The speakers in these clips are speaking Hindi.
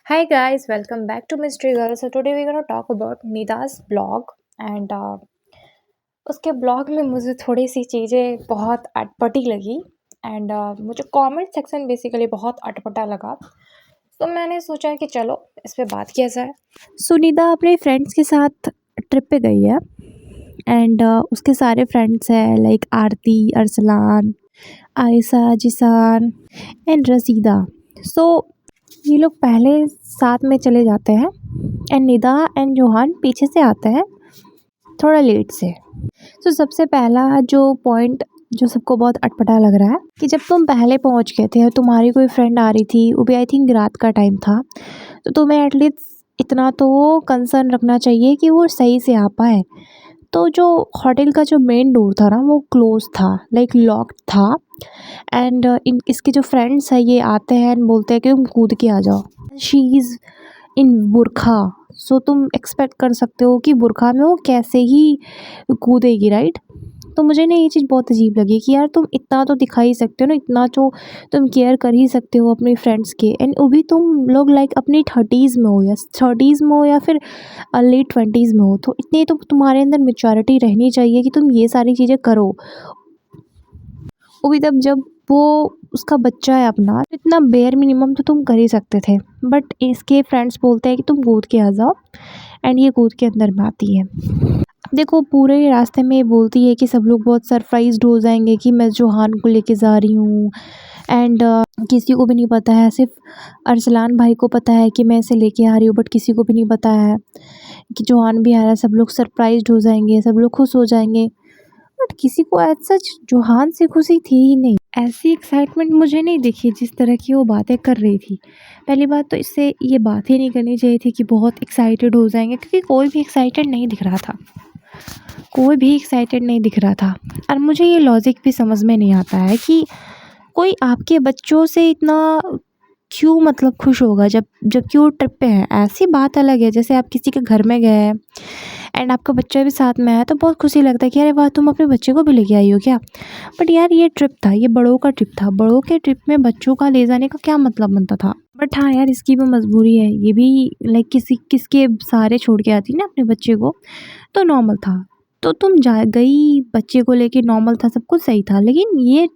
Hi guys, welcome back to Mystery Girl. So today we're gonna talk about Nida's blog and उसके ब्लॉग में मुझे थोड़ी सी चीज़ें बहुत अटपटी लगी एंड मुझे कमेंट सेक्शन बेसिकली बहुत अटपटा लगा। तो मैंने सोचा कि चलो इस पे बात किया जाए। सुनिधा अपने फ्रेंड्स के साथ ट्रिप पे गई है एंड उसके सारे फ्रेंड्स हैं like Aarti, Arsalan, Ayesha, Zishan and Rasheeda. So ये लोग पहले साथ में चले जाते हैं एंड निदा एंड जोहान पीछे से आते हैं थोड़ा लेट से। तो सबसे पहला जो पॉइंट जो सबको बहुत अटपटा लग रहा है कि जब तुम पहले पहुंच गए थे और तुम्हारी कोई फ्रेंड आ रही थी, वो भी आई थिंक रात का टाइम था, तो तुम्हें एटलीस्ट इतना तो कंसर्न रखना चाहिए कि वो सही से आ पाए। तो जो होटल का जो मेन डोर था ना वो क्लोज था, लाइक लॉक्ड था एंड इन इसके जो फ्रेंड्स हैं ये आते हैं एंड बोलते हैं कि तुम कूद के आ जाओ। शी इज़ इन बुरखा, सो तुम एक्सपेक्ट कर सकते हो कि बुरखा में वो कैसे ही कूदेगी, राइट। तो मुझे ना ये चीज़ बहुत अजीब लगी कि यार तुम इतना तो दिखा ही सकते हो ना, इतना तो तुम केयर कर ही सकते हो अपने फ्रेंड्स के, एंड वो भी तुम लोग लाइक अपनी 30s में हो या 30s में हो या फिर लेट 20s में हो, तो इतनी तो तुम्हारे अंदर मेच्योरिटी रहनी चाहिए कि तुम ये सारी चीज़ें करो। वो भी तब जब वो उसका बच्चा है अपना, इतना बेयर मिनिमम तो तुम कर ही सकते थे। बट इसके फ्रेंड्स बोलते हैं कि तुम कूद के आ जाओ एंड ये कूद के अंदर में आती है। देखो पूरे रास्ते में ये बोलती है कि सब लोग बहुत सरप्राइज्ड हो जाएंगे कि मैं जोहान को लेके जा रही हूँ एंड किसी को भी नहीं पता है, सिर्फ अरसलान भाई को पता है कि मैं इसे लेके आ रही हूँ, बट किसी को भी नहीं पता है कि जोहान भी आ रहा है। सब लोग सरप्राइज्ड हो जाएंगे, सब लोग खुश हो जाएंगे, बट किसी को एज सच जोहान से खुशी थी ही नहीं। ऐसी एक्साइटमेंट मुझे नहीं दिखी जिस तरह की वो बातें कर रही थी। पहली बात तो इससे ये बात ही नहीं करनी चाहिए थी कि बहुत एक्साइटेड हो जाएंगे, क्योंकि कोई भी एक्साइटेड नहीं दिख रहा था, कोई भी एक्साइटेड नहीं दिख रहा था। और मुझे ये लॉजिक भी समझ में नहीं आता है कि कोई आपके बच्चों से इतना क्यों मतलब खुश होगा जबकि वो ट्रिप पे है। ऐसी बात अलग है जैसे आप किसी के घर में गए हैं एंड आपका बच्चा भी साथ में है, तो बहुत खुशी लगता है कि अरे वाह तुम अपने बच्चे को भी लेके आई हो क्या। बट यार ये ट्रिप था, ये बड़ों का ट्रिप था, बड़ों के ट्रिप में बच्चों का ले जाने का क्या मतलब बनता था। बट हाँ यार इसकी भी मजबूरी है, ये भी लाइक किसके सारे छोड़ के आती ना अपने बच्चे को, तो नॉर्मल था। तो तुम जा गई बच्चे को लेके, नॉर्मल था, सब कुछ सही था। लेकिन ये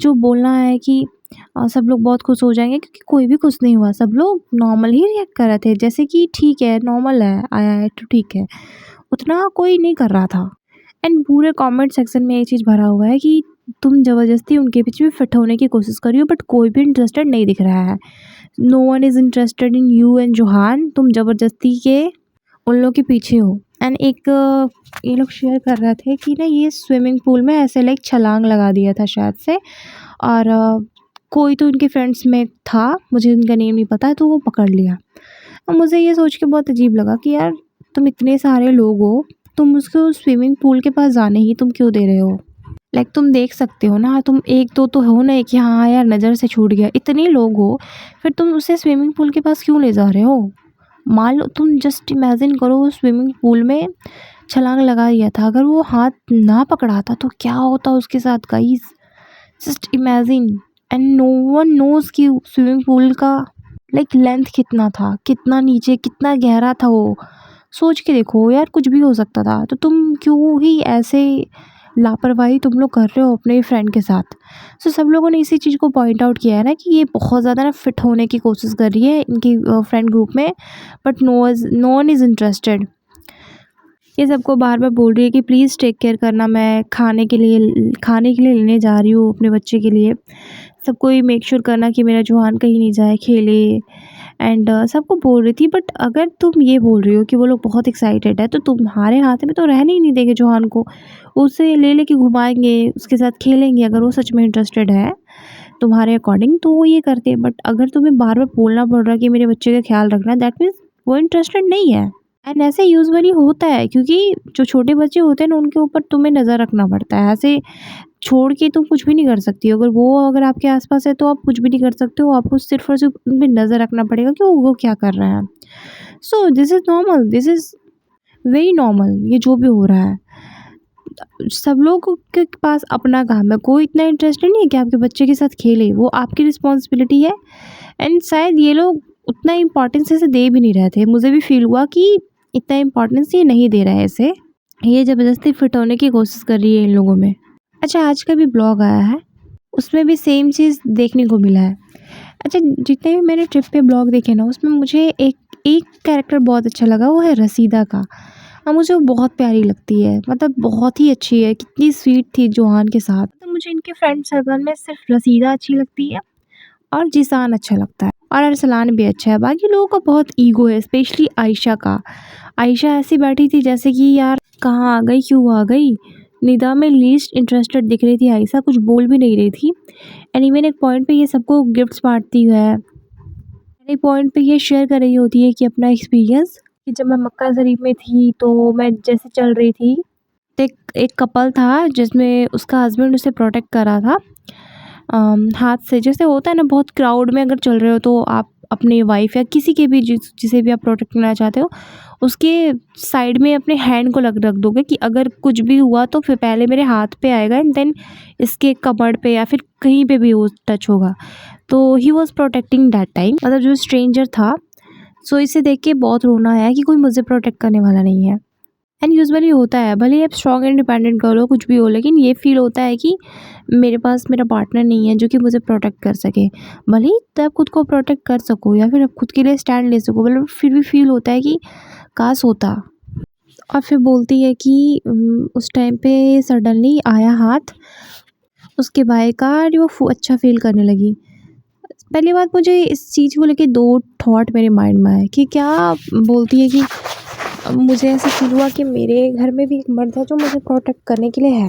जो बोलना है कि सब लोग बहुत खुश हो जाएंगे, क्योंकि कोई भी खुश नहीं हुआ, सब लोग नॉर्मल ही रिएक्ट कर रहे थे, जैसे कि ठीक है नॉर्मल है, आया है तो ठीक है, उतना कोई नहीं कर रहा था। एंड पूरे कमेंट सेक्शन में ये चीज़ भरा हुआ है कि तुम ज़बरदस्ती उनके बीच में फिट होने की कोशिश कर रही हो, बट कोई भी इंटरेस्टेड नहीं दिख रहा है। No one is interested in you and Johan, तुम ज़बरदस्ती के उन लोग के पीछे हो। एंड एक ये लोग शेयर कर रहे थे कि ना ये स्विमिंग पूल में ऐसे लाइक छलांग लगा दिया था शायद से, और कोई तो उनके फ्रेंड्स में था, मुझे उनका नेम नहीं पता, तो वो पकड़ लिया। और मुझे ये सोच के बहुत अजीब लगा कि यार तुम इतने सारे लोग हो, तुम उसको स्विमिंग पूल के पास जाने ही तुम क्यों दे रहे हो। लाइक तुम देख सकते हो ना, तुम एक दो तो हो ना कि हाँ यार नज़र से छूट गया, इतने लोग हो फिर तुम उसे स्विमिंग पूल के पास क्यों ले जा रहे हो। मान लो तुम जस्ट इमेजिन करो वो स्विमिंग पूल में छलांग लगा दिया था, अगर वो हाथ ना पकड़ाता तो क्या होता उसके साथ guys, just imagine. And no one knows कि स्विमिंग पूल का लाइक लेंथ कितना था, कितना नीचे, कितना गहरा था वो। सोच के देखो यार कुछ भी हो सकता था, तो तुम क्यों ही ऐसे लापरवाही तुम लोग कर रहे हो अपने फ्रेंड के साथ। सो सब लोगों ने इसी चीज़ को पॉइंट आउट किया है ना कि ये बहुत ज़्यादा ना फिट होने की कोशिश कर रही है इनकी फ्रेंड ग्रुप में, but no one is interested. ये सबको बार बार बोल रही है कि प्लीज़ टेक केयर करना, मैं खाने के लिए लेने जा रही हूँ अपने बच्चे के लिए, सबको ही मेक श्योर करना कि मेरा जोहान कहीं नहीं जाए खेले। एंड सबको बोल रही थी, बट अगर तुम ये बोल रही हो कि वो लोग बहुत एक्साइटेड है, तो तुम्हारे हाथ में तो रहने ही नहीं देंगे जोहान को, उसे ले लेके घुमाएंगे, उसके साथ खेलेंगे। अगर वो सच में इंटरेस्टेड है तुम्हारे अकॉर्डिंग तो वो ये करते, बट अगर तुम्हें बार बार बोलना पड़ रहा है कि मेरे बच्चे का ख्याल रखना, दैट मीन्स वो इंटरेस्टेड नहीं है। एंड ऐसे यूजुअली होता है, क्योंकि जो छोटे बच्चे होते हैं ना उनके ऊपर तुम्हें नज़र रखना पड़ता है, ऐसे छोड़ के तुम कुछ भी नहीं कर सकती हो। अगर आपके आसपास है तो आप कुछ भी नहीं कर सकते हो, आपको सिर्फ और सिर्फ उन पर नज़र रखना पड़ेगा कि वो क्या कर रहे हैं। So this is normal, this is very normal, ये जो भी हो रहा है। सब लोगों के पास अपना काम है, कोई इतना इंटरेस्टेड नहीं है कि आपके बच्चे के साथ खेले, वो आपकी रिस्पॉन्सिबिलिटी है। एंड शायद ये लोग उतना इम्पोर्टेंस इसे दे भी नहीं रहे थे। मुझे भी फ़ील हुआ कि इतना इम्पोर्टेंस ये नहीं दे रहा है इसे। ये ज़बरदस्ती फिट होने की कोशिश कर रही है इन लोगों में। अच्छा, आज का भी ब्लॉग आया है, उसमें भी सेम चीज़ देखने को मिला है। अच्छा, जितने भी मैंने ट्रिप पे ब्लॉग देखे ना, उसमें मुझे एक एक कैरेक्टर बहुत अच्छा लगा, वो है रसीदा का। मुझे वो बहुत प्यारी लगती है, मतलब बहुत ही अच्छी है, कितनी स्वीट थी जोहान के साथ। तो मुझे इनके फ्रेंड सर्कल में सिर्फ रसीदा अच्छी लगती है और जीसान अच्छा लगता है, और अरसलान भी अच्छा है। बाकी लोगों का बहुत ईगो है, स्पेशली आयशा का। आयशा ऐसी बैठी थी जैसे कि यार कहाँ आ गई, क्यों आ गई। निदा में लीस्ट इंटरेस्टेड दिख रही थी आयशा, कुछ बोल भी नहीं रही थी। एंड इवन एक पॉइंट पे ये सबको गिफ्ट्स बांटती है, एक पॉइंट पे ये शेयर कर रही होती है कि अपना एक्सपीरियंस, कि जब मैं मक्का शरीफ में थी तो मैं जैसे चल रही थी, तो एक कपल था जिसमें उसका हस्बैंड उसे प्रोटेक्ट कर रहा था हाथ से। जैसे होता है ना, बहुत क्राउड में अगर चल रहे हो तो आप अपनी वाइफ या किसी के भी जिसे भी आप प्रोटेक्ट करना चाहते हो, उसके साइड में अपने हैंड को रख दोगे कि अगर कुछ भी हुआ तो फिर पहले मेरे हाथ पे आएगा एंड देन इसके कमर पे या फिर कहीं पे भी वो टच होगा। तो he was protecting that time, मतलब जो स्ट्रेंजर था। सो इसे देख के बहुत रोना आया कि कोई मुझे प्रोटेक्ट करने वाला नहीं है। एंड यूजुअली होता है, भले ही आप स्ट्रॉन्ग इंडिपेंडेंट गर्ल हो, कुछ भी हो, लेकिन ये फील होता है कि मेरे पास मेरा पार्टनर नहीं है जो कि मुझे प्रोटेक्ट कर सके। भले ही तो आप खुद को प्रोटेक्ट कर सको या फिर आप खुद के लिए स्टैंड ले सको, मतलब फिर भी फील होता है कि काश होता। और फिर बोलती है कि उस टाइम पे सडनली आया हाथ उसके भाई का और वो अच्छा फील करने लगी। पहली बात, मुझे इस चीज़ को लेके दो थॉट मेरे माइंड में आए कि क्या बोलती है कि मुझे ऐसा फील हुआ कि मेरे घर में भी एक मर्द है जो मुझे प्रोटेक्ट करने के लिए है।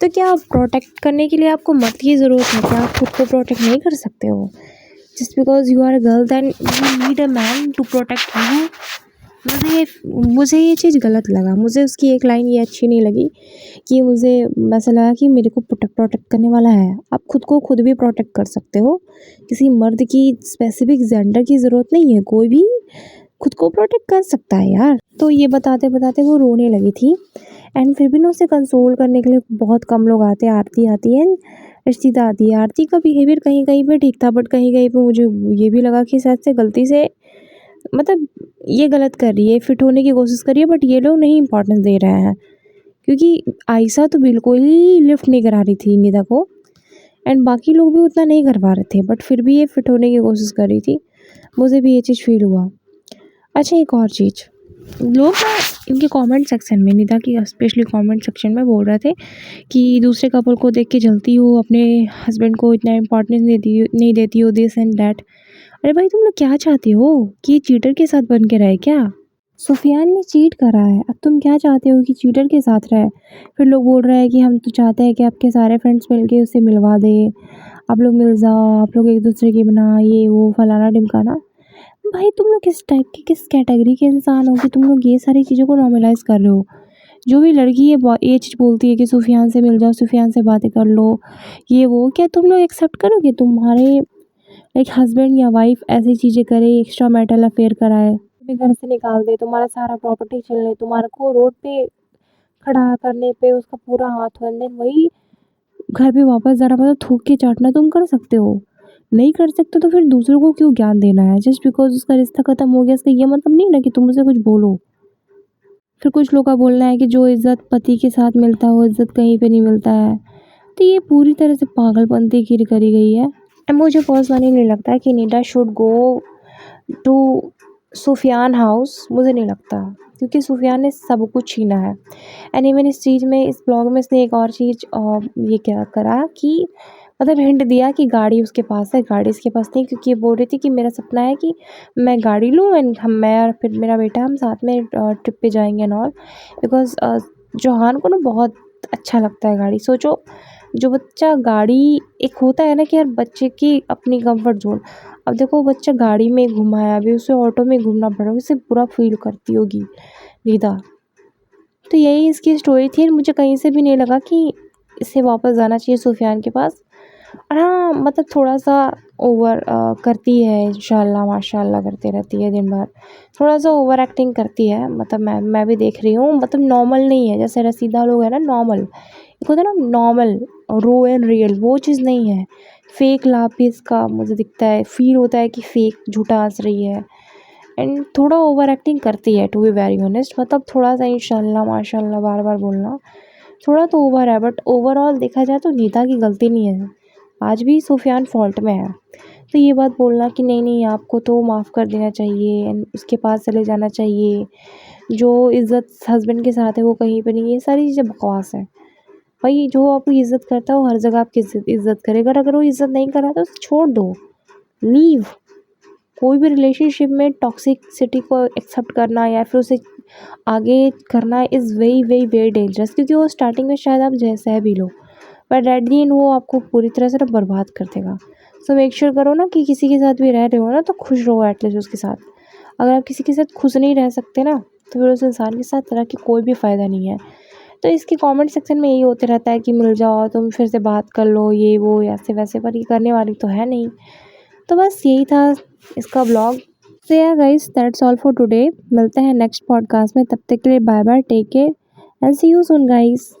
तो क्या प्रोटेक्ट करने के लिए आपको मर्द की ज़रूरत है? क्या आप खुद को प्रोटेक्ट नहीं कर सकते हो? Just because you are a girl then you need a man to protect you. मुझे ये चीज़ गलत लगा। मुझे उसकी एक लाइन ये अच्छी नहीं लगी कि मुझे ऐसा लगा कि मेरे को प्रोटेक्ट करने वाला है। आप खुद को खुद भी प्रोटेक्ट कर सकते हो, किसी मर्द की स्पेसिफिक जेंडर की ज़रूरत नहीं है, कोई भी खुद को प्रोटेक्ट कर सकता है यार। तो ये बताते बताते वो रोने लगी थी एंड फिर भी ना उसे कंसोल करने के लिए बहुत कम लोग आते हैं। आरती आती है, रशीदा आती है। आरती का बिहेवियर कहीं कहीं पे ठीक था, बट कहीं कहीं पे मुझे ये भी लगा कि शायद से गलती से, मतलब ये गलत कर रही है, फिट होने की कोशिश कर रही है, बट ये लोग नहीं इंपॉर्टेंस दे रहे हैं। क्योंकि आयशा तो बिल्कुल ही लिफ्ट नहीं करा रही थी निदा को, एंड बाकी लोग भी उतना नहीं करवा रहे थे, बट फिर भी ये फिट होने की कोशिश कर रही थी। मुझे भी ये चीज़ फील हुआ। अच्छा, एक और चीज़, लोग ना इनके कमेंट सेक्शन में, निदा की स्पेशली कमेंट सेक्शन में बोल रहे थे कि दूसरे कपल को देख के जलती हो, अपने हस्बैंड को इतना इम्पोर्टेंस नहीं देती हो, दिस एंड दैट। अरे भाई, तुम लोग क्या चाहते हो कि चीटर के साथ बन के रहे क्या? सुफियान ने चीट करा है, अब तुम क्या चाहते हो कि चीटर के साथ रहे? फिर लोग बोल रहे हैं कि हम तो चाहते हैं कि आपके सारे फ्रेंड्स मिलके उसे मिलवा दे, आप लोग मिल जाओ, आप लोग एक दूसरे की बना, ये वो फलाना ढिमकाना। भाई, तुम लोग किस टाइप के, किस कैटेगरी के इंसान हो कि तुम लोग ये सारी चीज़ों को नॉर्मलाइज कर रहे हो? जो भी लड़की है ये चीज़ बोलती है कि सुफियान से मिल जाओ, सुफियान से बातें कर लो, ये वो, क्या तुम लोग एक्सेप्ट करोगे तुम्हारे एक हस्बैंड या वाइफ ऐसी चीज़ें करे, एक्स्ट्रा मैरिटल अफेयर कराए, तुम्हें घर से निकाल दे, तुम्हारा सारा प्रॉपर्टी छीन ले, तुम्हारे को रोड पे खड़ा करने पे उसका पूरा हाथ हो, एंड वही घर पे वापस जाना, मतलब थूक के चाटना तुम कर सकते हो? नहीं कर सकते तो फिर दूसरों को क्यों ज्ञान देना है? जस्ट बिकॉज उसका रिश्ता खत्म हो गया, इसका ये मतलब नहीं ना कि तुम उसे कुछ बोलो। फिर कुछ लोग का बोलना है कि जो इज्जत पति के साथ मिलता है वो इज्जत कहीं पे नहीं मिलता है। तो ये पूरी तरह से पागलपंती की करी गई है। एंड मुझे पर्सनली नहीं लगता कि Nida should go to Sufiyan house, मुझे नहीं लगता, क्योंकि सुफियान ने सब कुछ छीना है। एंड इवन इस चीज़ में, इस ब्लॉग में इसने एक और चीज़ ये क्या करा कि मतलब हिंट दिया कि गाड़ी उसके पास है, गाड़ी इसके पास नहीं, क्योंकि ये बोल रही थी कि मेरा सपना है कि मैं गाड़ी लूँ एंड मैं और फिर मेरा बेटा हम साथ में ट्रिप पे जाएंगे एंड ऑल। बिकॉज जोहान को ना बहुत अच्छा लगता है गाड़ी। सोचो, जो बच्चा गाड़ी, एक होता है ना कि यार बच्चे की अपनी कंफर्ट जोन, अब देखो बच्चा गाड़ी में घुमा है, अभी उसे ऑटो में घूमना पड़ रहा है, उसे बुरा फील करती होगी निदा। तो यही इसकी स्टोरी थी। मुझे कहीं से भी नहीं लगा कि इसे वापस जाना चाहिए सुफियान के पास। और हाँ, मतलब थोड़ा सा ओवर करती है, इंशाल्लाह माशाल्लाह करती रहती है दिन भर, थोड़ा सा ओवर एक्टिंग करती है। मतलब मैं भी देख रही हूँ, मतलब नॉर्मल नहीं है, जैसे रसीदा लोग है ना नॉर्मल, एक होता है ना नॉर्मल रो एंड रियल, वो चीज़ नहीं है। फेक लाभ भी इसका मुझे दिखता है, फ़ील होता है कि फेक झूठा हँस रही है एंड थोड़ा ओवर एक्टिंग करती है टू बी वेरी ऑनेस्ट। मतलब थोड़ा-सा इंशाल्लाह, माशाल्लाह बार-बार बोलना थोड़ा तो ओवर है, बट ओवरऑल देखा जाए तो निदा की गलती नहीं है। आज भी सुफियान फ़ॉल्ट में है। तो ये बात बोलना कि नहीं आपको तो माफ़ कर देना चाहिए एंड उसके पास चले जाना चाहिए, जो इज़्ज़त हस्बैंड के साथ है वो कहीं पे नहीं है, ये सारी चीज़ें बकवास है। भाई जो आपकी इज़्ज़त करता है वो हर जगह आपकी इज़्ज़त करेगा, अगर वो इज़्ज़त नहीं कर रहा तो उसे छोड़ दो, लीव। कोई भी रिलेशनशिप में टॉक्सिसिटी को एक्सेप्ट करना या फिर उसे आगे करना is very very very dangerous, क्योंकि वो स्टार्टिंग में शायद आप सह भी लो, बट एट द एंड वो आपको पूरी तरह से ना बर्बाद कर देगा। सो मेक श्योर करो ना कि किसी के साथ भी रह रहे हो ना तो खुश रहो एटलीस्ट उसके साथ। अगर आप किसी के साथ खुश नहीं रह सकते ना तो फिर उस इंसान के साथ रह के कोई भी फ़ायदा नहीं है। तो इसके कमेंट सेक्शन में यही होते रहता है कि मिल जाओ, तुम फिर से बात कर लो, ये वो ऐसे वैसे, पर ये करने वाली तो है नहीं। तो बस यही था इसका blog. So ya guys, that's all for today. मिलते हैं नेक्स्ट पॉडकास्ट में, तब तक के लिए bye bye, take care and see you soon guys.